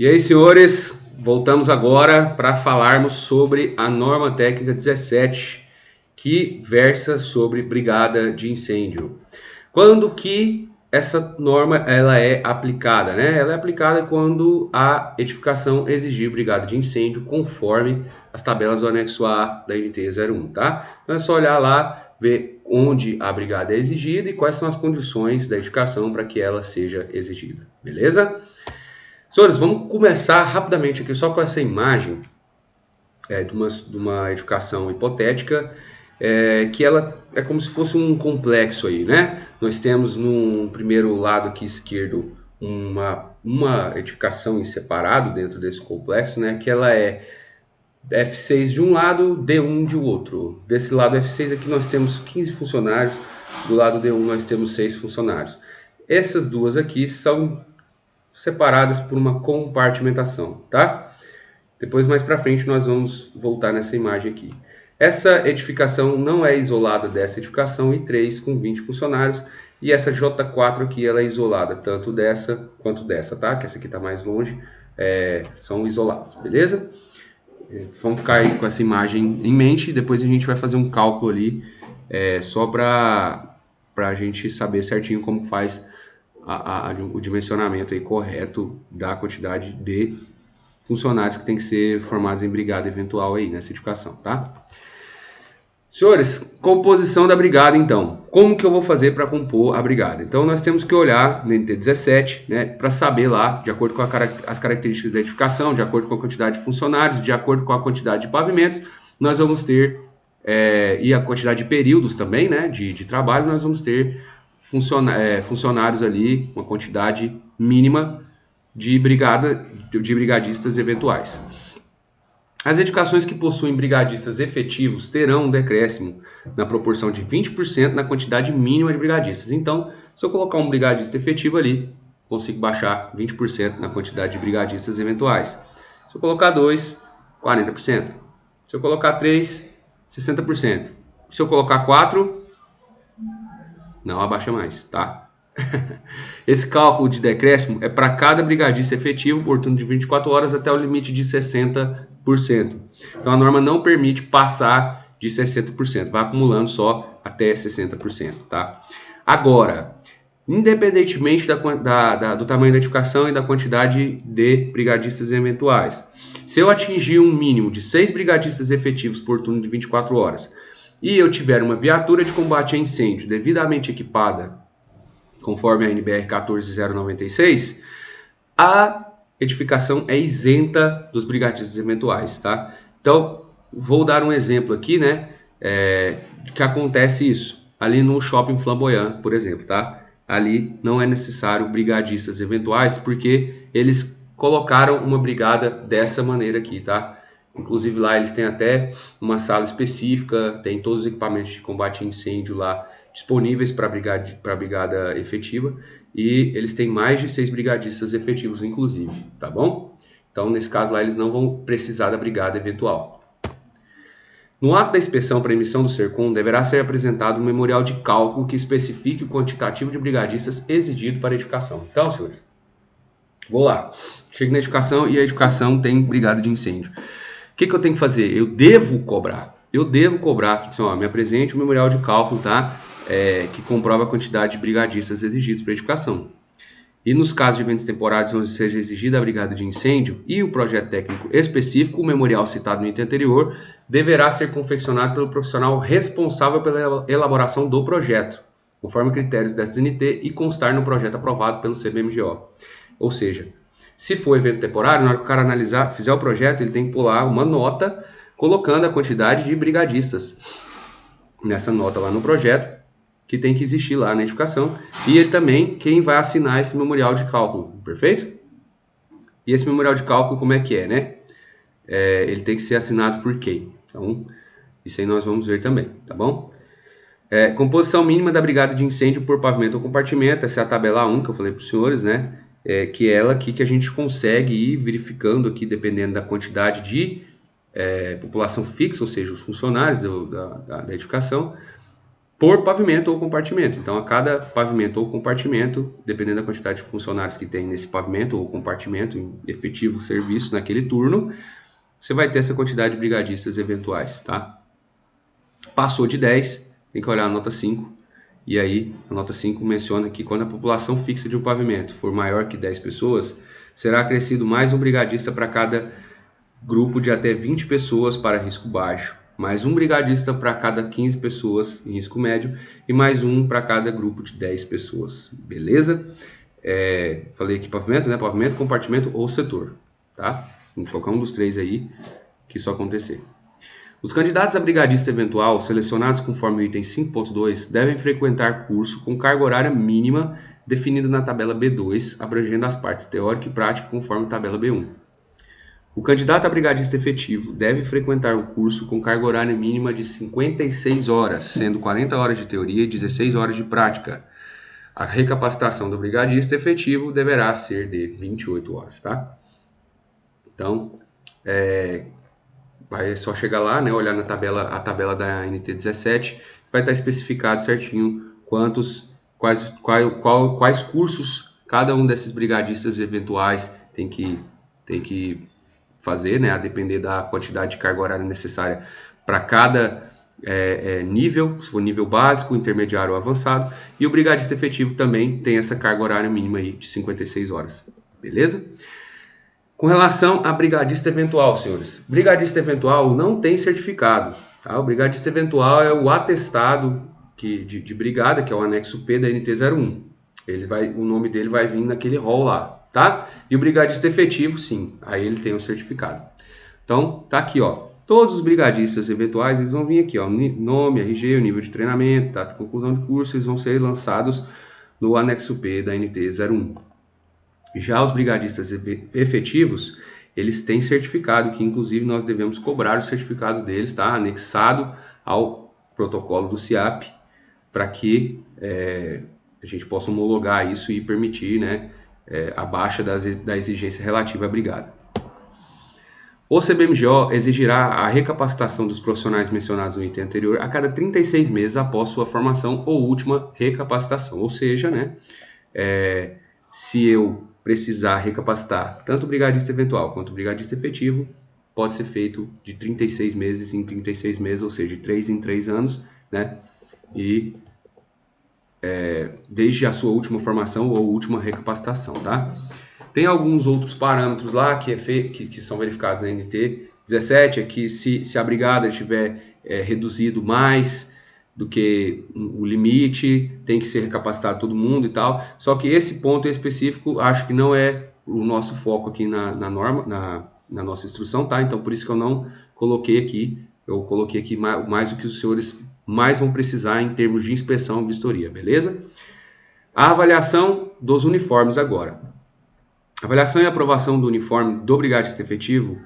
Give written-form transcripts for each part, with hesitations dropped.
E aí, senhores, voltamos agora para falarmos sobre a norma técnica 17, que versa sobre brigada de incêndio. Quando que essa norma ela é aplicada, né? Ela é aplicada quando a edificação exigir brigada de incêndio conforme as tabelas do anexo A da NT 01, tá? Então é só olhar lá, ver onde a brigada é exigida e quais são as condições da edificação para que ela seja exigida, beleza? Senhores, vamos começar rapidamente aqui só com essa imagem de uma edificação hipotética, que ela é como se fosse um complexo aí, né? Nós temos no primeiro lado aqui esquerdo uma edificação em separado dentro desse complexo, né? Que ela é F6 de um lado, D1 de outro. Desse lado F6 aqui nós temos 15 funcionários, do lado D1 nós temos 6 funcionários. Essas duas aqui são separadas por uma compartimentação, tá? Depois, mais para frente, nós vamos voltar nessa imagem aqui. Essa edificação não é isolada dessa edificação I3 com 20 funcionários, e essa J4 aqui ela é isolada tanto dessa quanto dessa, tá? Que essa aqui está mais longe, são isoladas, beleza? Vamos ficar aí com essa imagem em mente, e depois a gente vai fazer um cálculo ali, só para a gente saber certinho como faz o dimensionamento aí correto da quantidade de funcionários que tem que ser formados em brigada eventual aí nessa edificação, tá? Senhores, composição da brigada então. Como que eu vou fazer para compor a brigada? Então nós temos que olhar no NT17, né, para saber lá, de acordo com as características da edificação, de acordo com a quantidade de funcionários, de acordo com a quantidade de pavimentos, nós vamos ter, e a quantidade de períodos também, né, de trabalho, nós vamos ter funcionários ali, uma quantidade mínima de brigadistas eventuais. As edificações que possuem brigadistas efetivos terão um decréscimo na proporção de 20% na quantidade mínima de brigadistas. Então, se eu colocar um brigadista efetivo ali, consigo baixar 20% na quantidade de brigadistas eventuais. Se eu colocar 2, 40%. Se eu colocar 3, 60%. Se eu colocar 4, não abaixa mais, tá? Esse cálculo de decréscimo é para cada brigadista efetivo por turno de 24 horas até o limite de 60%. Então a norma não permite passar de 60%, vai acumulando só até 60%, tá? Agora, independentemente do tamanho da edificação e da quantidade de brigadistas eventuais, se eu atingir um mínimo de 6 brigadistas efetivos por turno de 24 horas e eu tiver uma viatura de combate a incêndio devidamente equipada conforme a NBR 14096, a edificação é isenta dos brigadistas eventuais, tá? Então, vou dar um exemplo aqui, né, que acontece isso, ali no Shopping Flamboyant, por exemplo, tá? Ali não é necessário brigadistas eventuais, porque eles colocaram uma brigada dessa maneira aqui, tá? Inclusive lá eles têm até uma sala específica, tem todos os equipamentos de combate a incêndio lá disponíveis para a brigada efetiva, e eles têm mais de 6 brigadistas efetivos, inclusive, tá bom? Então, nesse caso lá, eles não vão precisar da brigada eventual. No ato da inspeção para emissão do SERCOM, deverá ser apresentado um memorial de cálculo que especifique o quantitativo de brigadistas exigido para a edificação. Então, senhores, vou lá. Chego na edificação e a edificação tem brigada de incêndio. O que eu tenho que fazer? Eu devo cobrar, assim, ó, me apresente o memorial de cálculo, tá? Que comprova a quantidade de brigadistas exigidos para a edificação. E nos casos de eventos temporários onde seja exigida a brigada de incêndio e o projeto técnico específico, o memorial citado no item anterior deverá ser confeccionado pelo profissional responsável pela elaboração do projeto, conforme critérios desta NT, e constar no projeto aprovado pelo CBMGO. Ou seja, se for evento temporário, na hora que o cara fizer o projeto, ele tem que pular uma nota colocando a quantidade de brigadistas nessa nota lá no projeto, que tem que existir lá na edificação, e ele também, quem vai assinar esse memorial de cálculo, perfeito? E esse memorial de cálculo, como é que é, né? Ele tem que ser assinado por quem? Então, isso aí nós vamos ver também, tá bom? Composição mínima da brigada de incêndio por pavimento ou compartimento, essa é a tabela 1 que eu falei para os senhores, né? Que é ela aqui que a gente consegue ir verificando aqui, dependendo da quantidade de população fixa, ou seja, os funcionários da edificação, por pavimento ou compartimento. Então, a cada pavimento ou compartimento, dependendo da quantidade de funcionários que tem nesse pavimento ou compartimento em efetivo serviço naquele turno, você vai ter essa quantidade de brigadistas eventuais, tá? Passou de 10, tem que olhar a nota 5, e aí a nota 5 menciona que quando a população fixa de um pavimento for maior que 10 pessoas, será acrescido mais um brigadista para cada grupo de até 20 pessoas para risco baixo, mais um brigadista para cada 15 pessoas em risco médio e mais um para cada grupo de 10 pessoas, beleza? Falei aqui pavimento, né? Pavimento, compartimento ou setor, tá? Vamos colocar um dos três aí que isso acontecer. Os candidatos a brigadista eventual, selecionados conforme o item 5.2, devem frequentar curso com carga horária mínima definida na tabela B2, abrangendo as partes teórica e prática conforme tabela B1. O candidato a brigadista efetivo deve frequentar o curso com carga horária mínima de 56 horas, sendo 40 horas de teoria e 16 horas de prática. A recapacitação do brigadista efetivo deverá ser de 28 horas, tá? Então, vai só chegar lá, né, olhar na tabela, a tabela da NT17, vai estar especificado certinho quais cursos cada um desses brigadistas eventuais tem que fazer, né, a depender da quantidade de carga horária necessária para cada nível, se for nível básico, intermediário ou avançado, e o brigadista efetivo também tem essa carga horária mínima aí de 56 horas, beleza? Com relação a brigadista eventual, senhores, brigadista eventual não tem certificado, tá? O brigadista eventual é o atestado de brigada, que é o anexo P da NT01, o nome dele vai vir naquele rol lá, tá? E o brigadista efetivo, sim, aí ele tem o certificado. Então, tá aqui, ó. Todos os brigadistas eventuais, eles vão vir aqui, ó. Nome, RG, o nível de treinamento, data de conclusão de curso, eles vão ser lançados no anexo P da NT01. Já os brigadistas efetivos, eles têm certificado, que inclusive nós devemos cobrar os certificados deles, tá? Anexado ao protocolo do CIAP, para que a gente possa homologar isso e permitir, né, a baixa da exigência relativa à brigada. O CBMGO exigirá a recapacitação dos profissionais mencionados no item anterior a cada 36 meses após sua formação ou última recapacitação. Ou seja, né, se eu precisar recapacitar tanto o brigadista eventual quanto o brigadista efetivo, pode ser feito de 36 meses em 36 meses, ou seja, de 3 em 3 anos, né, e desde a sua última formação ou última recapacitação, tá? Tem alguns outros parâmetros lá que são verificados na NT 17, é que se a brigada tiver reduzido mais do que o limite, tem que ser recapacitado todo mundo e tal. Só que esse ponto específico, acho que não é o nosso foco aqui na norma, na nossa instrução, tá? Então, por isso que eu não coloquei aqui. Eu coloquei aqui mais o que os senhores mais vão precisar em termos de inspeção e vistoria, beleza? A avaliação dos uniformes agora. A avaliação e aprovação do uniforme do brigadista efetivo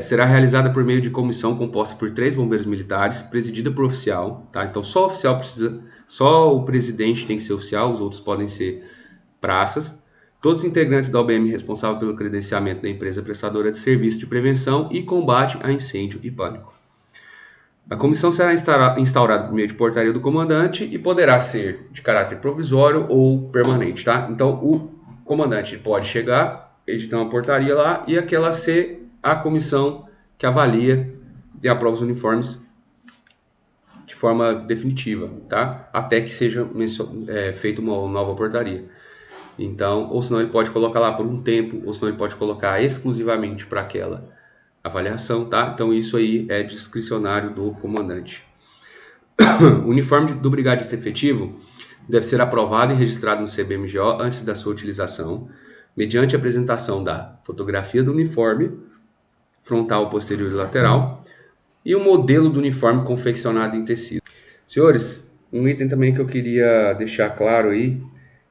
será realizada por meio de comissão composta por 3 bombeiros militares, presidida por oficial, tá? Então só o presidente tem que ser oficial, os outros podem ser praças. Todos os integrantes da OBM responsável pelo credenciamento da empresa prestadora de serviço de prevenção e combate a incêndio e pânico. A comissão será instaurada por meio de portaria do comandante e poderá ser de caráter provisório ou permanente, tá? Então o comandante pode chegar, editar uma portaria lá e aquela ser a comissão que avalia e aprova os uniformes de forma definitiva, tá? Até que seja feita uma nova portaria. Então, ou senão ele pode colocar lá por um tempo, ou senão ele pode colocar exclusivamente para aquela avaliação, tá? Então isso aí é discricionário do comandante. O uniforme do brigadista efetivo deve ser aprovado e registrado no CBMGO antes da sua utilização, mediante a apresentação da fotografia do uniforme, frontal, posterior e lateral, e o modelo do uniforme confeccionado em tecido. Senhores, um item também que eu queria deixar claro aí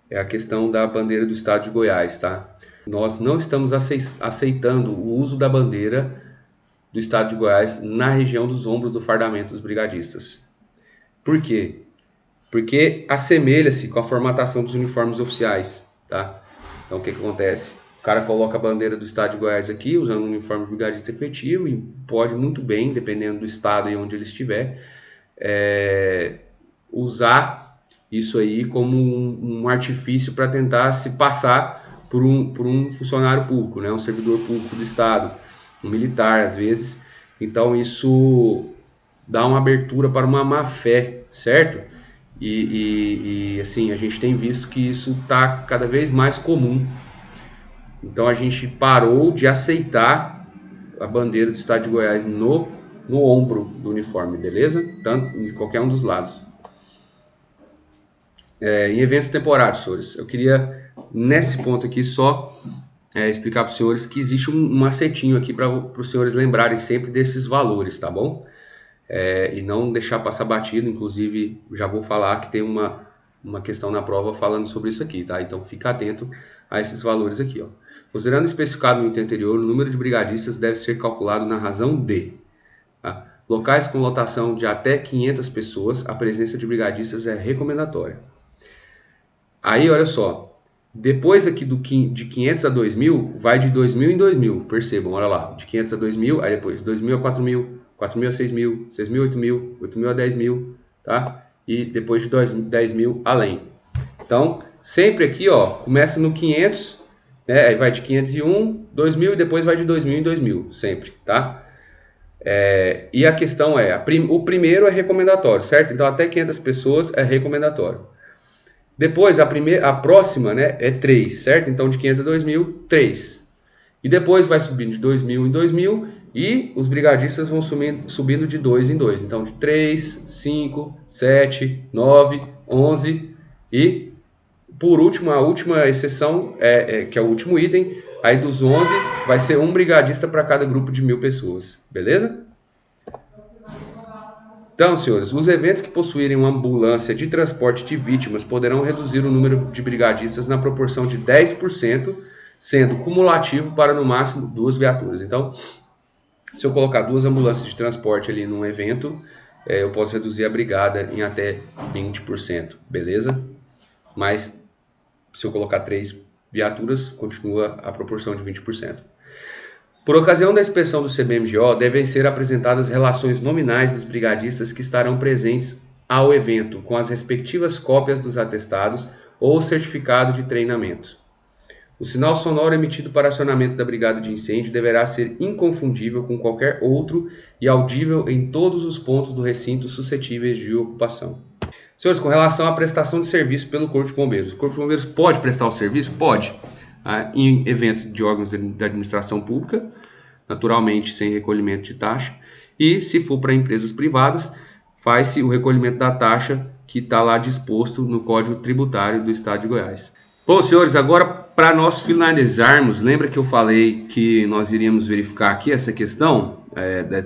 é a questão da bandeira do estado de Goiás, tá? Nós não estamos aceitando o uso da bandeira do estado de Goiás na região dos ombros do fardamento dos brigadistas. Por quê? Porque assemelha-se com a formatação dos uniformes oficiais, tá? Então, o que acontece? O cara coloca a bandeira do estado de Goiás aqui, usando um uniforme brigadista efetivo, e pode muito bem, dependendo do estado e onde ele estiver, usar isso aí como um artifício para tentar se passar por um funcionário público, né? Um servidor público do Estado, um militar às vezes. Então isso dá uma abertura para uma má-fé, certo? E assim, a gente tem visto que isso está cada vez mais comum. Então a gente parou de aceitar a bandeira do Estado de Goiás no ombro do uniforme, beleza? Tanto de qualquer um dos lados. Em eventos temporários, senhores, eu queria nesse ponto aqui só explicar para os senhores que existe um macetinho aqui para os senhores lembrarem sempre desses valores, tá bom? E não deixar passar batido. Inclusive já vou falar que tem uma questão na prova falando sobre isso aqui, tá? Então fica atento a esses valores aqui, ó. Considerando especificado no item anterior, o número de brigadistas deve ser calculado na razão de, tá? Locais com lotação de até 500 pessoas, a presença de brigadistas é recomendatória. Aí, olha só, depois aqui de 500 a 2.000, vai de 2.000 em 2.000, percebam, olha lá, de 500 a 2.000, aí depois 2.000 a 4.000, 4.000 a 6.000, 6.000 a 8.000, 8.000 a 10.000, tá? E depois de 10.000 além. Então, sempre aqui, ó, começa no 500, né? Aí vai de 501, 2.000 e depois vai de 2.000 em 2.000, sempre, tá? E a questão é, o primeiro é recomendatório, certo? Então, até 500 pessoas é recomendatório. Depois, a próxima, né, é 3, certo? Então, de 500 a 2.000, 3. E depois vai subindo de 2.000 em 2.000 e os brigadistas vão subindo de 2 em 2. Então, de 3, 5, 7, 9, 11 e, por último, a última exceção, que é o último item, aí dos 11 vai ser um brigadista para cada grupo de 1.000 pessoas, beleza? Então, senhores, os eventos que possuírem uma ambulância de transporte de vítimas poderão reduzir o número de brigadistas na proporção de 10%, sendo cumulativo para no máximo 2 viaturas. Então, se eu colocar 2 ambulâncias de transporte ali num evento, eu posso reduzir a brigada em até 20%, beleza? Mas se eu colocar 3 viaturas, continua a proporção de 20%. Por ocasião da inspeção do CBMGO, devem ser apresentadas relações nominais dos brigadistas que estarão presentes ao evento, com as respectivas cópias dos atestados ou certificado de treinamento. O sinal sonoro emitido para acionamento da brigada de incêndio deverá ser inconfundível com qualquer outro e audível em todos os pontos do recinto suscetíveis de ocupação. Senhores, com relação à prestação de serviço pelo Corpo de Bombeiros, o Corpo de Bombeiros pode prestar o serviço? Pode. Em eventos de órgãos da administração pública, naturalmente sem recolhimento de taxa, e se for para empresas privadas, faz-se o recolhimento da taxa que está lá disposto no Código Tributário do Estado de Goiás. Bom, senhores, agora para nós finalizarmos, lembra que eu falei que nós iríamos verificar aqui essa questão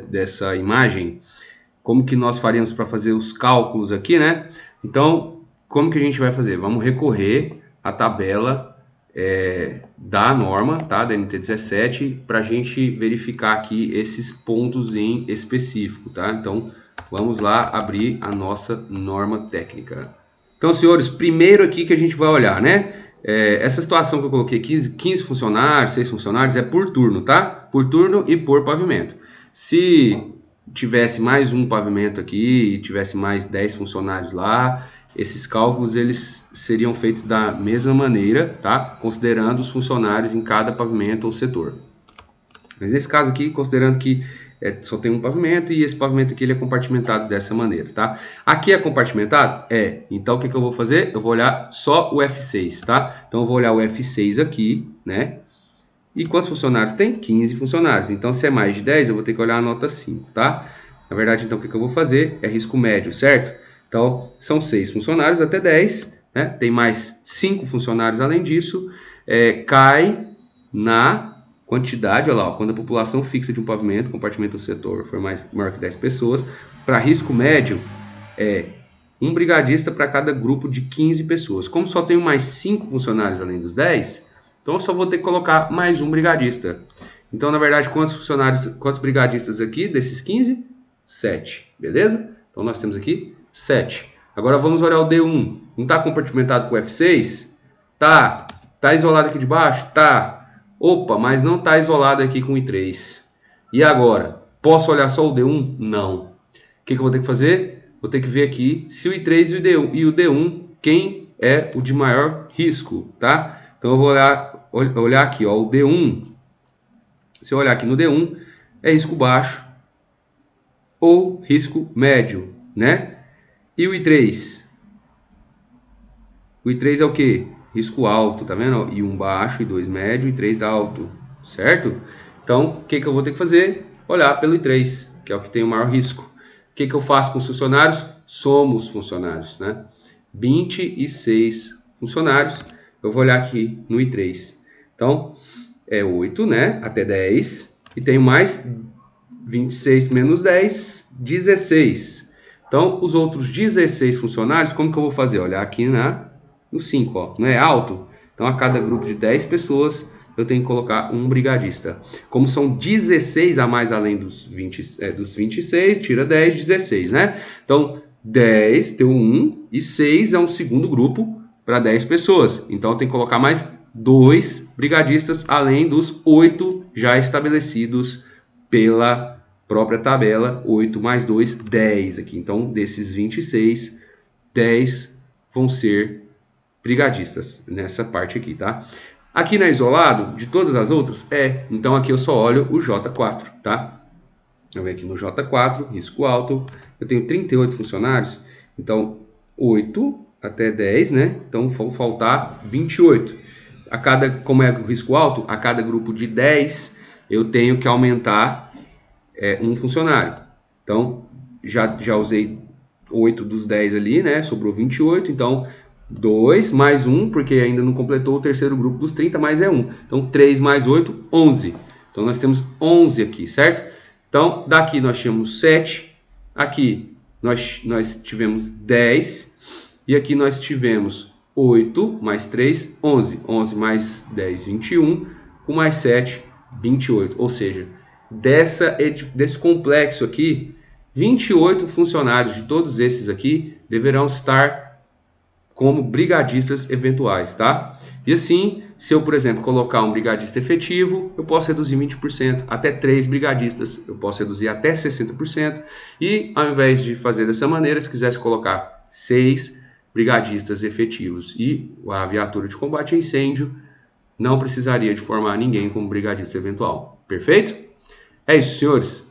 dessa imagem, como que nós faríamos para fazer os cálculos aqui, né? Então, como que a gente vai fazer? Vamos recorrer à tabela da norma, tá, da NT17, para a gente verificar aqui esses pontos em específico, tá? Então, vamos lá abrir a nossa norma técnica. Então, senhores, primeiro aqui que a gente vai olhar, né? Essa situação que eu coloquei, 15 funcionários, 6 funcionários, é por turno, tá? Por turno e por pavimento. Se tivesse mais um pavimento aqui e tivesse mais 10 funcionários lá, esses cálculos eles seriam feitos da mesma maneira, tá? Considerando os funcionários em cada pavimento ou setor. Mas nesse caso aqui, considerando que só tem um pavimento e esse pavimento aqui ele é compartimentado dessa maneira, tá? Aqui é compartimentado? Então o que eu vou fazer? Eu vou olhar só o F6, tá? Então eu vou olhar o F6 aqui, né? E quantos funcionários tem? 15 funcionários. Então se é mais de 10, eu vou ter que olhar a nota 5, tá? Na verdade, então o que eu vou fazer? É risco médio, certo? Então, são 6 funcionários até 10, né? Tem mais 5 funcionários além disso, cai na quantidade, olha lá, quando a população fixa de um pavimento, compartimento ou setor for maior que 10 pessoas, para risco médio, um brigadista para cada grupo de 15 pessoas. Como só tenho mais 5 funcionários além dos 10, então eu só vou ter que colocar mais um brigadista. Então, na verdade, quantos brigadistas aqui desses 15? 7, beleza? Então, nós temos aqui 7. Agora vamos olhar o D1. Não está compartimentado com o F6? Tá. Tá isolado aqui de baixo? Tá. Opa, mas não está isolado aqui com o I3. E agora? Posso olhar só o D1? Não. O que eu vou ter que fazer? vou ter que ver aqui se o I3 e o D1, quem é o de maior risco, tá? Então eu vou olhar aqui, ó, o D1. Se eu olhar aqui no D1, é risco baixo ou risco médio, né? E o I3? O I3 é o quê? Risco alto, tá vendo? I1 baixo, I2 médio, I3 alto, certo? Então, o que eu vou ter que fazer? Olhar pelo I3, que é o que tem o maior risco. O que eu faço com os funcionários? Somos funcionários, né? 26 funcionários. Eu vou olhar aqui no I3. Então, é 8, né? Até 10. E tenho mais 26 menos 10, 16. Então, os outros 16 funcionários, como que eu vou fazer? Olhar aqui no 5, ó, não é alto? Então, a cada grupo de 10 pessoas, eu tenho que colocar um brigadista. Como são 16 a mais além dos 26, tira 10, 16, né? Então, 10 tem um e 6 é um segundo grupo para 10 pessoas. Então, eu tenho que colocar mais 2 brigadistas, além dos 8 já estabelecidos pela própria tabela. 8 mais 2, 10 aqui. Então, desses 26, 10 vão ser brigadistas nessa parte aqui, tá? Aqui na isolado, de todas as outras, então aqui eu só olho o J4, tá? Eu venho aqui no J4, risco alto, eu tenho 38 funcionários, então 8 até 10, né? Então vão faltar 28. Como é o risco alto, a cada grupo de 10, eu tenho que aumentar um funcionário. Então, já usei 8 dos 10 ali, né? Sobrou 28, então 2 mais 1, porque ainda não completou o terceiro grupo dos 30, mais 1. Então, 3 mais 8, 11. Então, nós temos 11 aqui, certo? Então, daqui nós tínhamos 7. Aqui nós tivemos 10. E aqui nós tivemos 8 mais 3, 11. 11 mais 10, 21. Com mais 7, 28. Ou seja, desse complexo aqui, 28 funcionários de todos esses aqui deverão estar como brigadistas eventuais, tá? E assim, se eu, por exemplo, colocar um brigadista efetivo, eu posso reduzir 20%, até 3 brigadistas, eu posso reduzir até 60%, e ao invés de fazer dessa maneira, se quisesse colocar 6 brigadistas efetivos e a viatura de combate a incêndio, não precisaria de formar ninguém como brigadista eventual. Perfeito? É isso, senhores.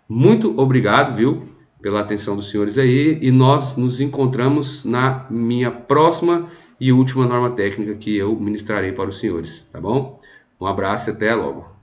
Muito obrigado, viu, pela atenção dos senhores aí, e nós nos encontramos na minha próxima e última norma técnica que eu ministrarei para os senhores, tá bom? Um abraço e até logo.